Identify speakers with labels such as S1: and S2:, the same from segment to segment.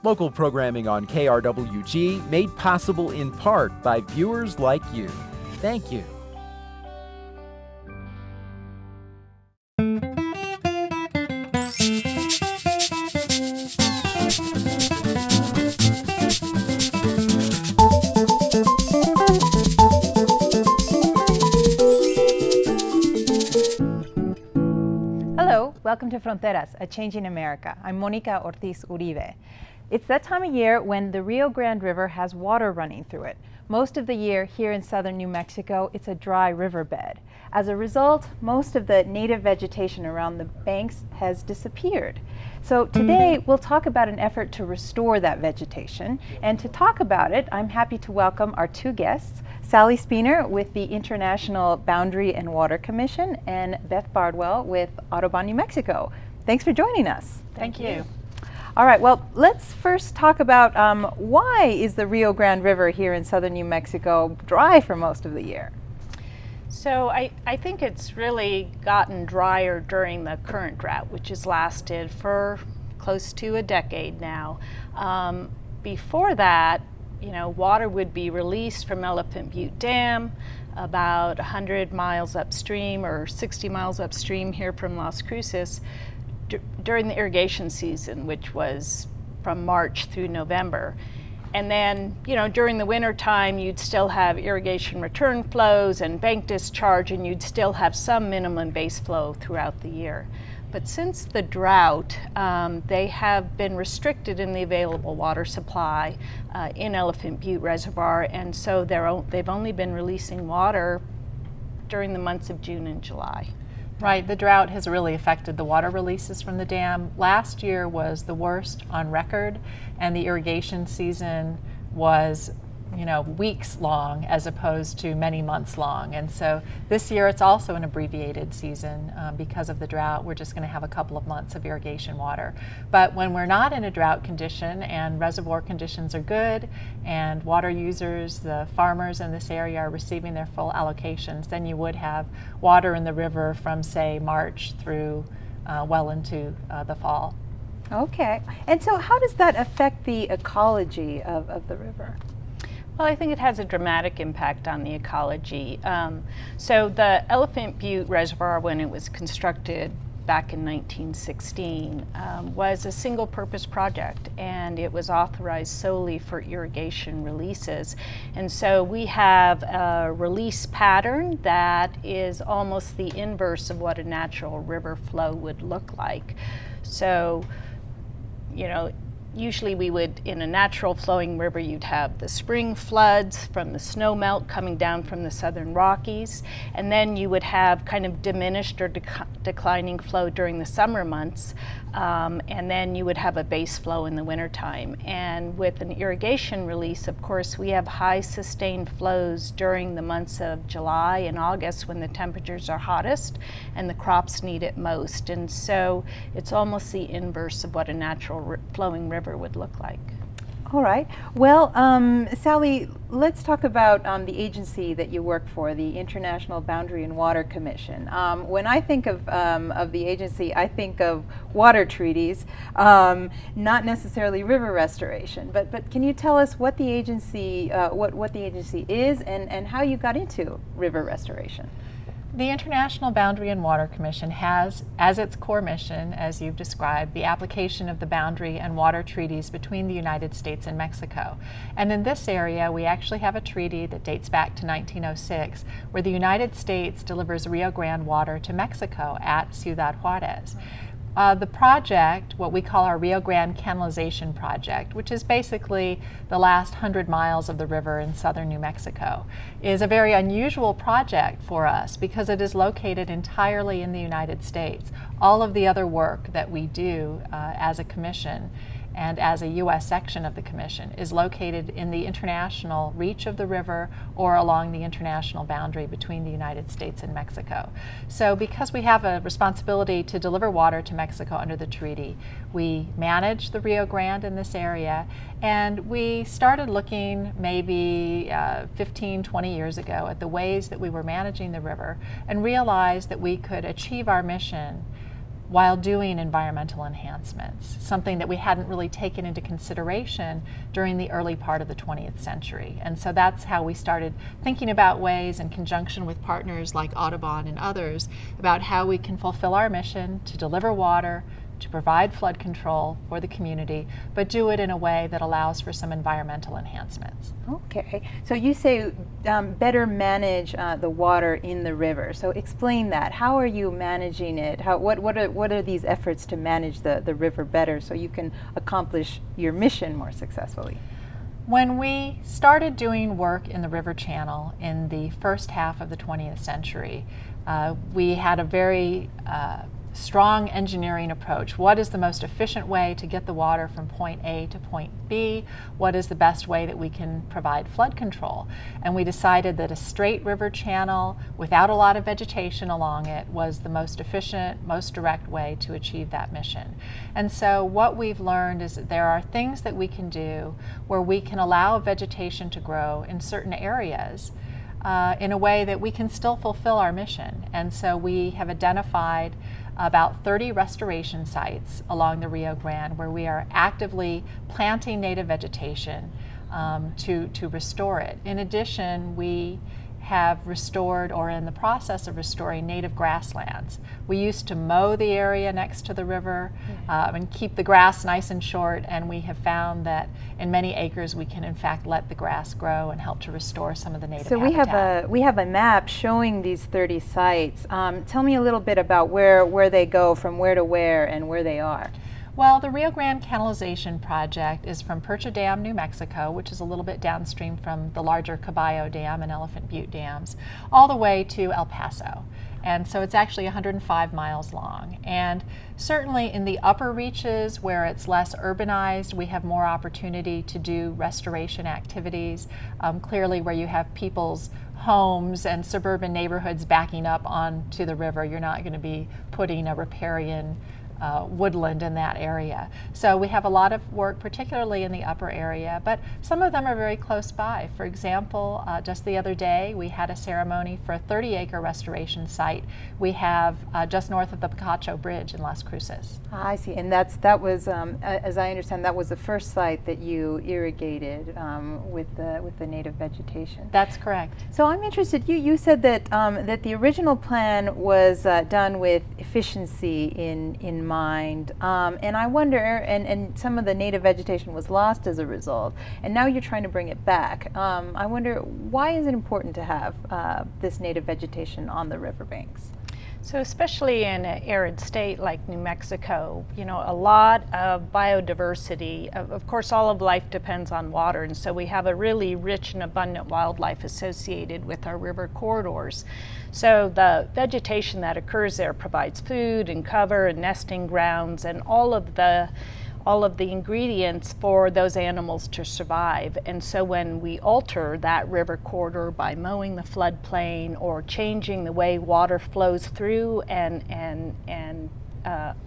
S1: Local programming on KRWG made possible in part by viewers like you. Thank you.
S2: Welcome to Fronteras, A Changing America. I'm Monica Ortiz Uribe. It's that time of year when the Rio Grande River has water running through it. Most of the year here in southern New Mexico, it's a dry riverbed. As a result, most of the native vegetation around the banks has disappeared. So today we'll talk about an effort to restore that vegetation. And to talk about it, I'm happy to welcome our two guests, Sally Spener with the International Boundary and Water Commission and Beth Bardwell with Audubon New Mexico. Thanks for joining us.
S3: Thank you.
S2: All right, well, let's first talk about why is the Rio Grande River here in southern New Mexico dry for most of the year?
S3: So I think it's really gotten drier during the current drought, which has lasted for close to a decade now. Before that, water would be released from Elephant Butte Dam about 100 miles upstream or 60 miles upstream here from Las Cruces during the irrigation season, which was from March through November. And then, during the winter time, you'd still have irrigation return flows and bank discharge, and you'd still have some minimum base flow throughout the year. But since the drought, they have been restricted in the available water supply in Elephant Butte Reservoir, and so they've only been releasing water during the months of June and July.
S4: Right, the drought has really affected the water releases from the dam. Last year was the worst on record, and the irrigation season was weeks long as opposed to many months long. And so this year it's also an abbreviated season because of the drought. We're just going to have a couple of months of irrigation water. But when we're not in a drought condition and reservoir conditions are good and water users, the farmers in this area are receiving their full allocations, then you would have water in the river from, say, March through well into the fall.
S2: Okay. And so how does that affect the ecology of the river?
S3: Well, I think it has a dramatic impact on the ecology. So the Elephant Butte Reservoir, when it was constructed back in 1916, was a single-purpose project, and it was authorized solely for irrigation releases. And so we have a release pattern that is almost the inverse of what a natural river flow would look like. So, usually we would, in a natural flowing river, you'd have the spring floods from the snow melt coming down from the southern Rockies, and then you would have kind of diminished or declining flow during the summer months, and then you would have a base flow in the wintertime. And with an irrigation release, of course, we have high sustained flows during the months of July and August when the temperatures are hottest and the crops need it most. And so it's almost the inverse of what a natural flowing river would look like.
S2: All right. Well, Sally, let's talk about the agency that you work for, the International Boundary and Water Commission. When I think of the agency, I think of water treaties, not necessarily river restoration. But can you tell us what the agency what the agency is and how you got into river restoration?
S4: The International Boundary and Water Commission has as its core mission, as you've described, the application of the boundary and water treaties between the United States and Mexico. And in this area, we actually have a treaty that dates back to 1906, where the United States delivers Rio Grande water to Mexico at Ciudad Juarez. The project, what we call our Rio Grande Canalization Project, which is basically the last 100 miles of the river in southern New Mexico, is a very unusual project for us because it is located entirely in the United States. All of the other work that we do as a commission and as a U.S. section of the Commission is located in the international reach of the river or along the international boundary between the United States and Mexico. So because we have a responsibility to deliver water to Mexico under the treaty, we manage the Rio Grande in this area, and we started looking maybe 15, 20 years ago at the ways that we were managing the river and realized that we could achieve our mission while doing environmental enhancements, something that we hadn't really taken into consideration during the early part of the 20th century. And so that's how we started thinking about ways, in conjunction with partners like Audubon and others, about how we can fulfill our mission to deliver water, to provide flood control for the community, but do it in a way that allows for some environmental enhancements.
S2: Okay, so you say better manage the water in the river. So explain that. How are you managing it? What are these efforts to manage the river better so you can accomplish your mission more successfully?
S4: When we started doing work in the river channel in the first half of the 20th century, we had a very strong engineering approach. What is the most efficient way to get the water from point A to point B? What is the best way that we can provide flood control? And we decided that a straight river channel without a lot of vegetation along it was the most efficient, most direct way to achieve that mission. And so what we've learned is that there are things that we can do where we can allow vegetation to grow in certain areas in a way that we can still fulfill our mission. And so we have identified about 30 restoration sites along the Rio Grande where we are actively planting native vegetation to restore it. In addition, we have restored, or in the process of restoring, native grasslands. We used to mow the area next to the river and keep the grass nice and short, and we have found that in many acres we can in fact let the grass grow and help to restore some of the native habitat.
S2: We have a map showing these 30 sites. Tell me a little bit about where they go, from where to where, and where they are.
S4: Well, the Rio Grande Canalization Project is from Percha Dam, New Mexico, which is a little bit downstream from the larger Caballo Dam and Elephant Butte dams, all the way to El Paso. And so it's actually 105 miles long. And certainly in the upper reaches where it's less urbanized, we have more opportunity to do restoration activities. Clearly where you have people's homes and suburban neighborhoods backing up onto the river, you're not going to be putting a riparian woodland in that area. So we have a lot of work, particularly in the upper area, but some of them are very close by. For example, just the other day we had a ceremony for a 30-acre restoration site we have just north of the Picacho Bridge in Las Cruces.
S2: I see, and that was, as I understand, that was the first site that you irrigated with the native vegetation.
S4: That's correct.
S2: So I'm interested. You said that that the original plan was done with efficiency in mind, and I wonder, and some of the native vegetation was lost as a result, and now you're trying to bring it back. I wonder, why is it important to have this native vegetation on the riverbanks?
S3: So especially in an arid state like New Mexico, you know, a lot of biodiversity, of course all of life depends on water, and so we have a really rich and abundant wildlife associated with our river corridors. So the vegetation that occurs there provides food and cover and nesting grounds and all of the ingredients for those animals to survive. And so when we alter that river corridor by mowing the floodplain or changing the way water flows through and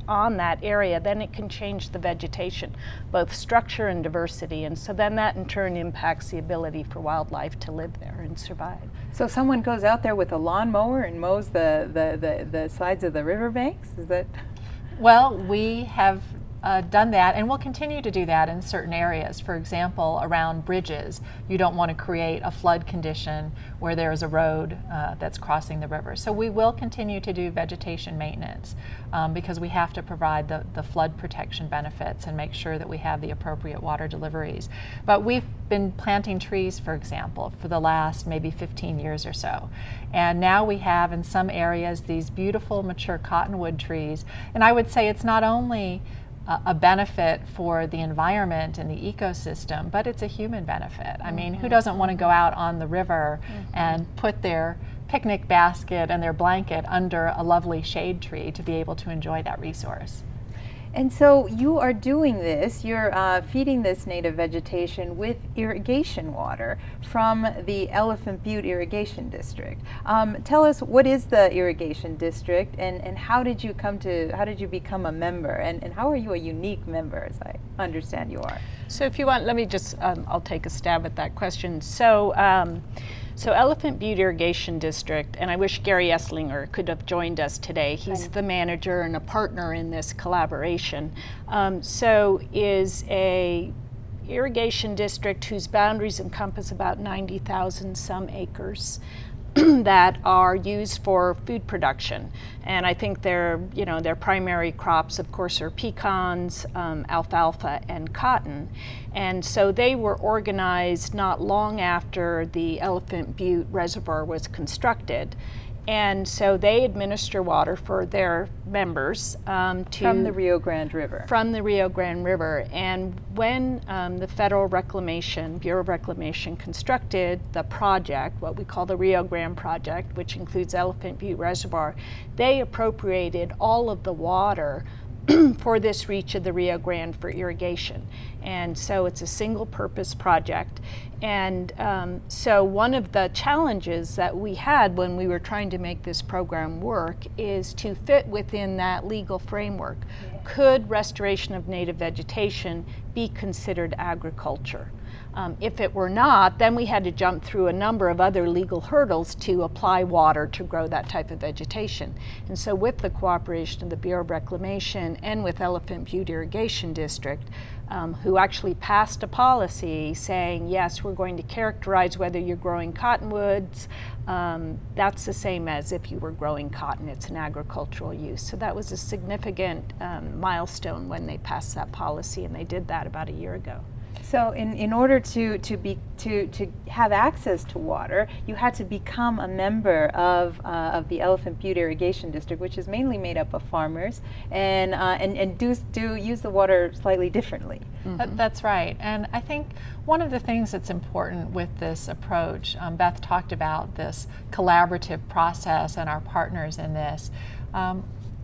S3: on that area, then it can change the vegetation, both structure and diversity. And so then that in turn impacts the ability for wildlife to live there and survive.
S2: So someone goes out there with a lawnmower and mows the sides of the riverbanks? Is that?
S4: Well, we have done that, and we'll continue to do that in certain areas. For example, around bridges, you don't want to create a flood condition where there is a road that's crossing the river. So we will continue to do vegetation maintenance because we have to provide the flood protection benefits and make sure that we have the appropriate water deliveries. But we've been planting trees, for example, for the last maybe 15 years or so. And now we have in some areas these beautiful mature cottonwood trees. And I would say it's not only a benefit for the environment and the ecosystem, but it's a human benefit. I mean, who doesn't want to go out on the river and put their picnic basket and their blanket under a lovely shade tree to be able to enjoy that resource?
S2: And so you are doing this, you're feeding this native vegetation with irrigation water from the Elephant Butte Irrigation District. Tell us, what is the irrigation district, and how did you become a member, and how are you a unique member, as I understand you are?
S3: So if you want, let me just, I'll take a stab at that question. So So Elephant Butte Irrigation District, and I wish Gary Esslinger could have joined us today. He's the manager and a partner in this collaboration. So is a irrigation district whose boundaries encompass about 90,000 some acres that are used for food production. And I think their primary crops, of course, are pecans, alfalfa, and cotton. And so they were organized not long after the Elephant Butte Reservoir was constructed. And so they administer water for their members
S2: from the Rio Grande River.
S3: From the Rio Grande River. And when the Federal Bureau of Reclamation constructed the project, what we call the Rio Grande Project, which includes Elephant Butte Reservoir, they appropriated all of the water for this reach of the Rio Grande for irrigation. And so it's a single purpose project. And so one of the challenges that we had when we were trying to make this program work is to fit within that legal framework. Yeah. Could restoration of native vegetation be considered agriculture? If it were not, then we had to jump through a number of other legal hurdles to apply water to grow that type of vegetation. And so with the cooperation of the Bureau of Reclamation and with Elephant Butte Irrigation District, who actually passed a policy saying, yes, we're going to characterize whether you're growing cottonwoods. That's the same as if you were growing cotton. It's an agricultural use. So that was a significant milestone when they passed that policy, and they did that about a year ago.
S2: So in order to have access to water, you had to become a member of the Elephant Butte Irrigation District, which is mainly made up of farmers, and do use the water slightly differently.
S4: Mm-hmm. That's right. And I think one of the things that's important with this approach, Beth talked about this collaborative process and our partners in this.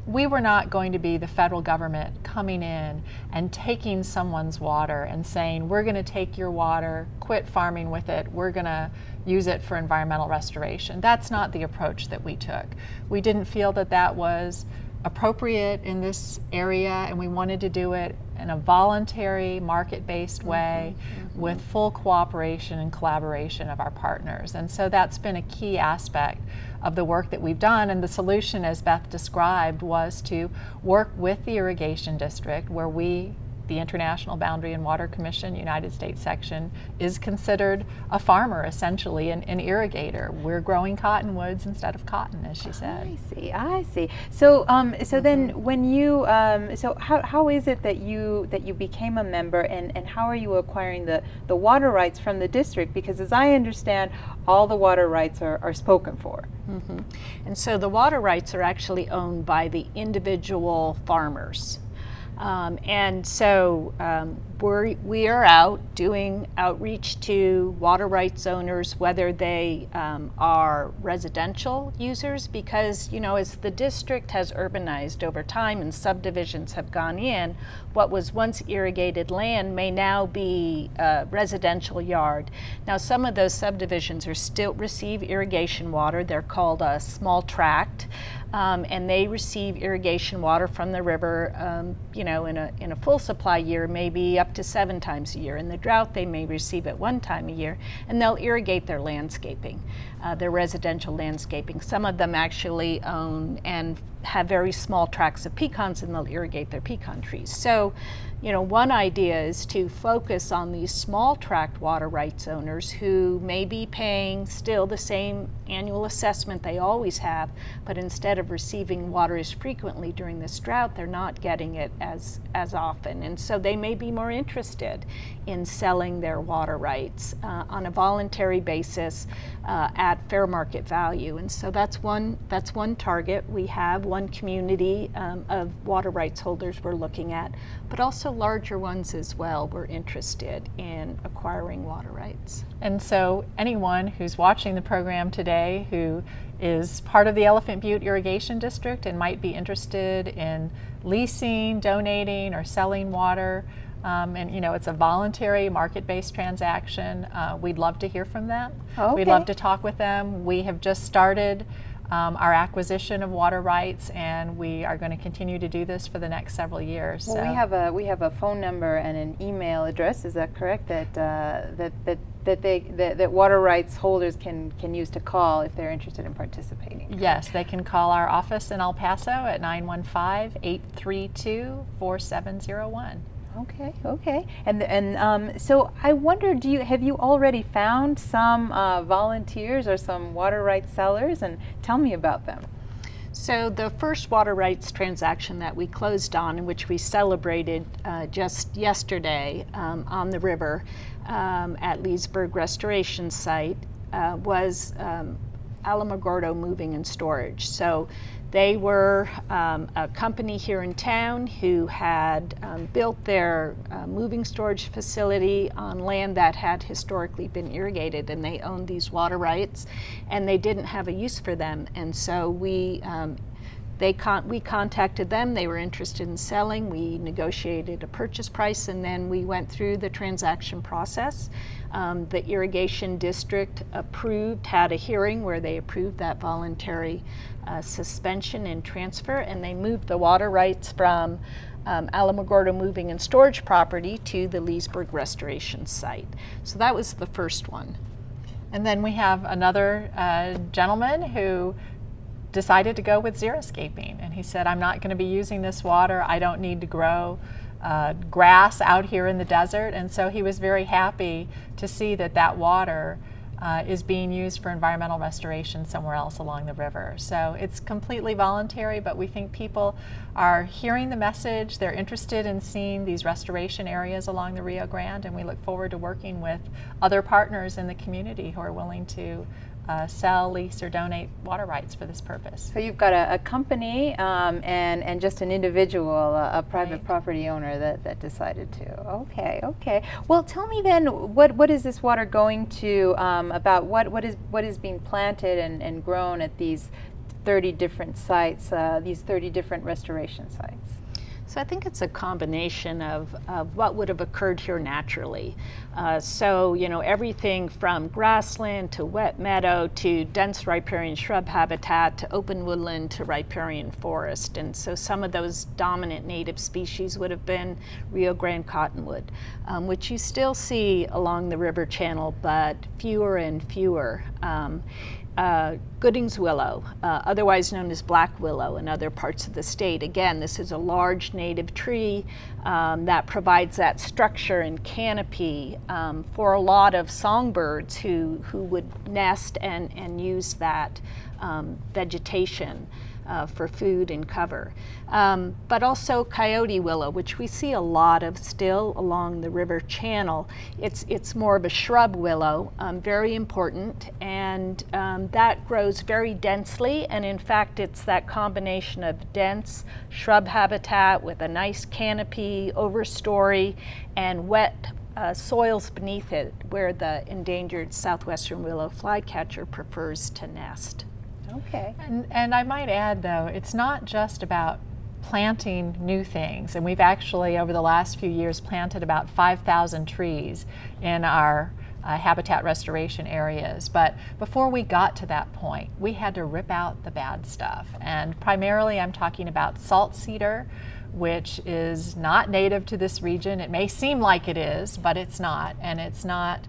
S4: We were not going to be the federal government coming in and taking someone's water and saying, we're going to take your water, quit farming with it, we're going to use it for environmental restoration. That's not the approach that we took. We didn't feel that that was appropriate in this area, and we wanted to do it in a voluntary, market-based way with full cooperation and collaboration of our partners. And so that's been a key aspect of the work that we've done, and the solution, as Beth described, was to work with the irrigation district, where we, the International Boundary and Water Commission, United States section, is considered a farmer, essentially, an irrigator. We're growing cottonwoods instead of cotton, as she said.
S2: I see. So, then when you, so how is it that you became a member, and how are you acquiring the water rights from the district? Because as I understand, all the water rights are spoken for.
S3: Mm-hmm. And so the water rights are actually owned by the individual farmers. And so we are out doing outreach to water rights owners, whether they are residential users, because, as the district has urbanized over time and subdivisions have gone in, what was once irrigated land may now be a residential yard. Now, some of those subdivisions are still receive irrigation water. They're called a small tract. And they receive irrigation water from the river, in a full supply year, maybe up to 7 times a year. In the drought, they may receive it 1 time a year, and they'll irrigate their landscaping, their residential landscaping. Some of them actually own and have very small tracts of pecans, and they'll irrigate their pecan trees. So, one idea is to focus on these small tract water rights owners who may be paying still the same annual assessment they always have, but instead of receiving water as frequently during this drought, they're not getting it as often. And so they may be more interested in selling their water rights on a voluntary basis at fair market value. And so that's one target. We have one community of water rights holders we're looking at, but also larger ones as well. We're interested in acquiring water rights.
S4: And so anyone who's watching the program today who is part of the Elephant Butte Irrigation District and might be interested in leasing, donating, or selling water, it's a voluntary market-based transaction, we'd love to hear from them.
S2: Okay.
S4: We'd love to talk with them. We have just started our acquisition of water rights, and we are going to continue to do this for the next several years.
S2: Well, we have a phone number and an email address. Is that correct? That water rights holders can use to call if they're interested in participating.
S4: Yes, they can call our office in El Paso at 915-832-4701.
S2: Okay. And so I wonder, have you already found some volunteers or some water rights sellers? And tell me about them.
S3: So the first water rights transaction that we closed on, in which we celebrated just yesterday on the river at Leesburg Restoration Site, was Alamogordo Moving and Storage. So they were a company here in town who had built their moving storage facility on land that had historically been irrigated, and they owned these water rights, and they didn't have a use for them. And so we contacted them. They were interested in selling. We negotiated a purchase price, and then we went through the transaction process. The irrigation district had a hearing where they approved that voluntary suspension and transfer, and they moved the water rights from Alamogordo Moving and Storage property to the Leesburg Restoration Site. So that was the first one.
S4: And then we have another gentleman who decided to go with xeriscaping, and he said, I'm not going to be using this water. I don't need to grow grass out here in the desert. And so he was very happy to see that water is being used for environmental restoration somewhere else along the river. So it's completely voluntary, but we think people are hearing the message. They're interested in seeing these restoration areas along the Rio Grande, and we look forward to working with other partners in the community who are willing to sell, lease, or donate water rights for this purpose.
S2: So you've got a company and just an individual, a private
S4: Right.
S2: property owner that decided to. Okay. Well, tell me then, what is this water going to about? What is being planted and grown at these 30 different sites, these 30 different restoration sites?
S3: So I think it's a combination of what would have occurred here naturally. So, everything from grassland to wet meadow to dense riparian shrub habitat to open woodland to riparian forest. And so some of those dominant native species would have been Rio Grande cottonwood, which you still see along the river channel, but fewer and fewer. Gooding's willow, otherwise known as black willow in other parts of the state. Again, this is a large native tree that provides that structure and canopy for a lot of songbirds who would nest and use that vegetation for food and cover. But also coyote willow, which we see a lot of still along the river channel. It's more of a shrub willow, very important, and that grows very densely, and in fact it's that combination of dense shrub habitat with a nice canopy, overstory, and wet soils beneath it, where the endangered southwestern willow flycatcher prefers to nest.
S2: Okay.
S4: And I might add, though, it's not just about planting new things. And we've actually, over the last few years, planted about 5,000 trees in our habitat restoration areas. But before we got to that point, we had to rip out the bad stuff. And primarily I'm talking about salt cedar, which is not native to this region. It may seem like it is, but it's not. And it's not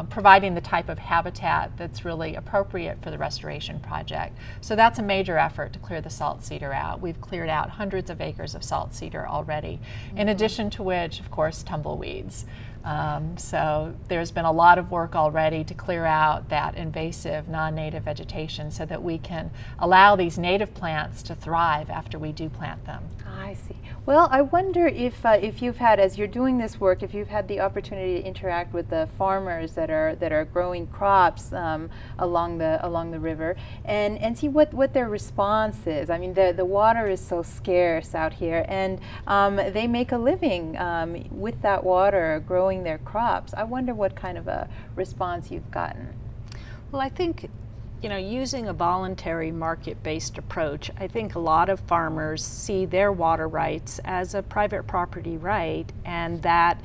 S4: providing the type of habitat that's really appropriate for the restoration project. So that's a major effort to clear the salt cedar out. We've cleared out hundreds of acres of salt cedar already, in addition to which, of course, tumbleweeds. So there's been a lot of work already to clear out that invasive non-native vegetation so that we can allow these native plants to thrive after we do plant them.
S2: I see. Well, I wonder if you've had, as you're doing this work, if you've had the opportunity to interact with the farmers that are growing crops along the river and see what their response is. I mean, the water is so scarce out here, and they make a living with that water growing their crops. I wonder what kind of a response you've gotten.
S3: Well, I think, using a voluntary market-based approach, I think a lot of farmers see their water rights as a private property right, and that,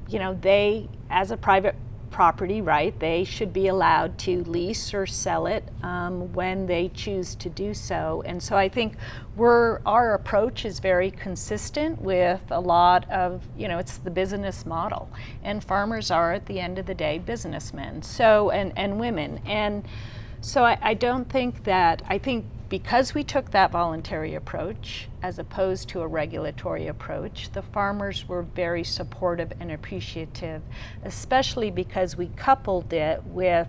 S3: they, as a private property right. They should be allowed to lease or sell it when they choose to do so. And so I think our approach is very consistent with a lot of, it's the business model. And farmers are, at the end of the day, businessmen, and women. And so I think because we took that voluntary approach as opposed to a regulatory approach, the farmers were very supportive and appreciative, especially because we coupled it with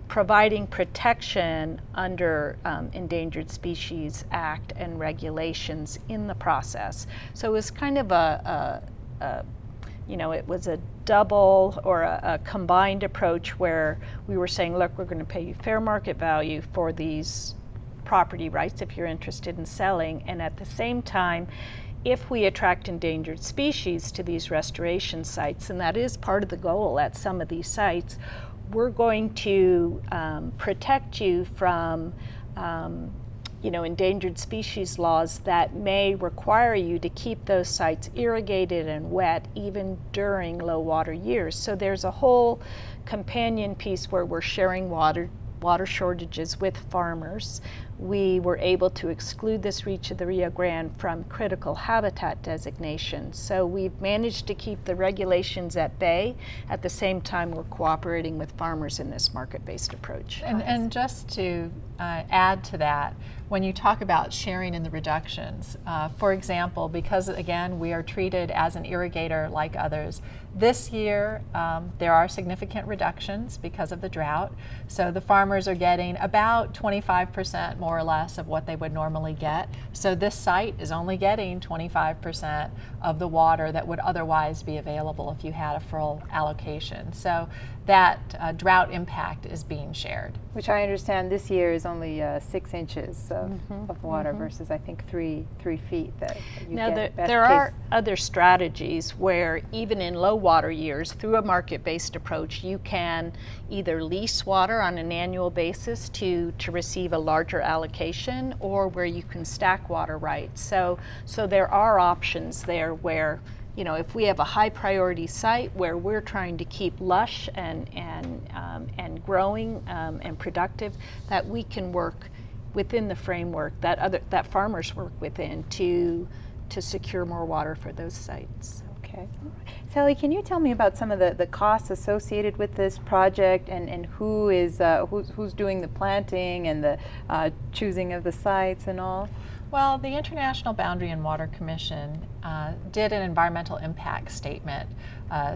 S3: providing protection under Endangered Species Act and regulations in the process. So it was kind of it was a double or a combined approach where we were saying, look, we're going to pay you fair market value for these property rights if you're interested in selling, and at the same time, if we attract endangered species to these restoration sites, and that is part of the goal at some of these sites, we're going to protect you from endangered species laws that may require you to keep those sites irrigated and wet even during low water years. So there's a whole companion piece where we're sharing water shortages with farmers. We were able to exclude this reach of the Rio Grande from critical habitat designation. So we've managed to keep the regulations at bay. At the same time, we're cooperating with farmers in this market-based approach.
S4: And just to add to that, when you talk about sharing in the reductions, for example, because again, we are treated as an irrigator like others, this year there are significant reductions because of the drought. So the farmers are getting about 25% more or less of what they would normally get. So this site is only getting 25% of the water that would otherwise be available if you had a full allocation. So that drought impact is being shared.
S2: Which I understand this year is only 6 inches of water versus I think 3 feet that you
S3: now
S2: get.
S3: There are other strategies where even in low water years, through a market-based approach, you can either lease water on an annual basis to receive a larger allocation, or where you can stack water rights. So there are options there where, if we have a high priority site where we're trying to keep lush and growing and productive, that we can work within the framework that farmers work within to secure more water for those sites.
S2: Okay. Sally, can you tell me about some of the costs associated with this project and who's doing the planting and the choosing of the sites and all?
S4: Well, the International Boundary and Water Commission did an environmental impact statement,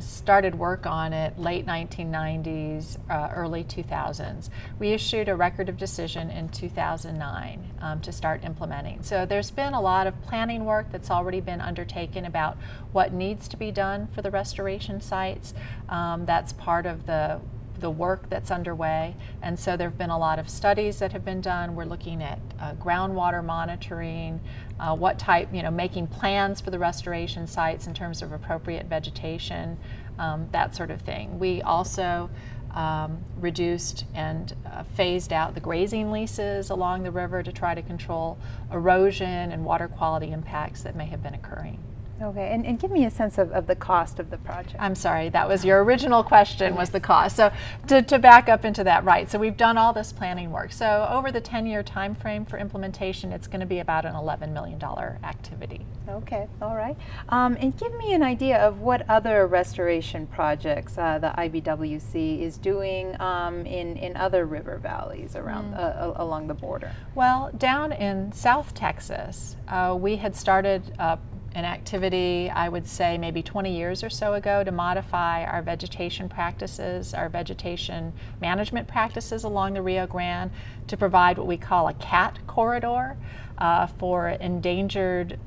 S4: started work on it late 1990s, early 2000s. We issued a record of decision in 2009 to start implementing. So there's been a lot of planning work that's already been undertaken about what needs to be done for the restoration sites. That's part of the work that's underway, and so there have been a lot of studies that have been done. We're looking at groundwater monitoring, what type, making plans for the restoration sites in terms of appropriate vegetation, that sort of thing. We also reduced and phased out the grazing leases along the river to try to control erosion and water quality impacts that may have been occurring.
S2: Okay, and give me a sense of the cost of the project.
S4: I'm sorry, that was your original question, was the cost. So to back up into that, right, so we've done all this planning work. So over the 10-year time frame for implementation, it's going to be about an $11 million activity.
S2: Okay, all right. And give me an idea of what other restoration projects the IBWC is doing in other river valleys around along the border.
S4: Well, down in South Texas, we had started an activity, I would say maybe 20 years or so ago, to modify our vegetation practices, our vegetation management practices along the Rio Grande to provide what we call a CAT corridor for endangered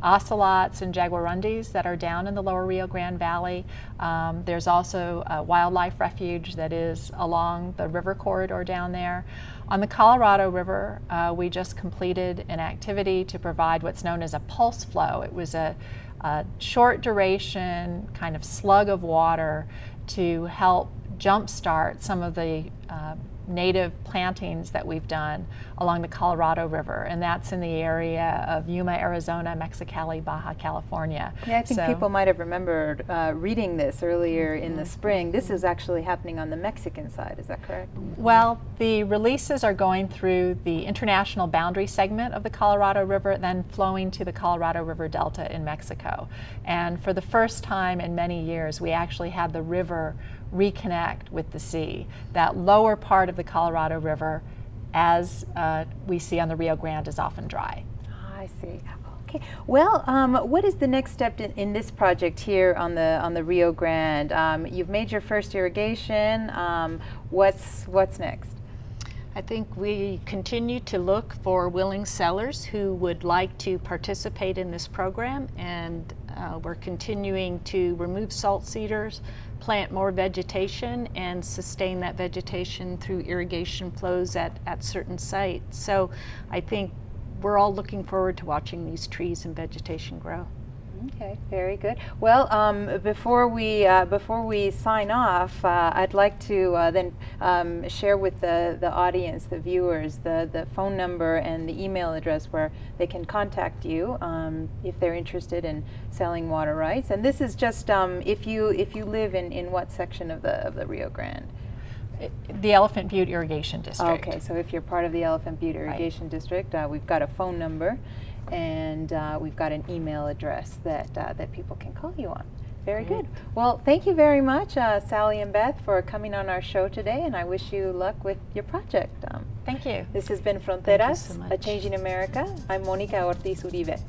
S4: ocelots and jaguarundis that are down in the lower Rio Grande Valley. There's also a wildlife refuge that is along the river corridor down there. On the Colorado River, we just completed an activity to provide what's known as a pulse flow. It was a short duration kind of slug of water to help jumpstart some of the native plantings that we've done along the Colorado River, and that's in the area of Yuma, Arizona, Mexicali, Baja California.
S2: Yeah, I think people might have remembered reading this earlier in the spring. This is actually happening on the Mexican side, is that correct?
S4: Well, the releases are going through the international boundary segment of the Colorado River, then flowing to the Colorado River Delta in Mexico. And for the first time in many years, we actually had the river reconnect with the sea. That lower part of the Colorado River, as we see on the Rio Grande, is often dry.
S2: I see. Okay. Well, what is the next step in this project here on the Rio Grande? You've made your first irrigation. What's next?
S3: I think we continue to look for willing sellers who would like to participate in this program, and we're continuing to remove salt cedars, plant more vegetation, and sustain that vegetation through irrigation flows at certain sites. So I think we're all looking forward to watching these trees and vegetation grow.
S2: Okay, very good. Well, before we sign off, I'd like to then share with the audience, the viewers, the phone number and the email address where they can contact you if they're interested in selling water rights. And this is just if you live in what section of the Rio Grande?
S4: The Elephant Butte Irrigation District.
S2: Okay, so if you're part of the Elephant Butte Irrigation District, we've got a phone number, and we've got an email address that people can call you on. Very good. Well, thank you very much, Sally and Beth, for coming on our show today, and I wish you luck with your project.
S4: Thank you.
S2: This has been Fronteras,
S3: so
S2: A
S3: much.
S2: Changing America. I'm Monica Ortiz Uribe.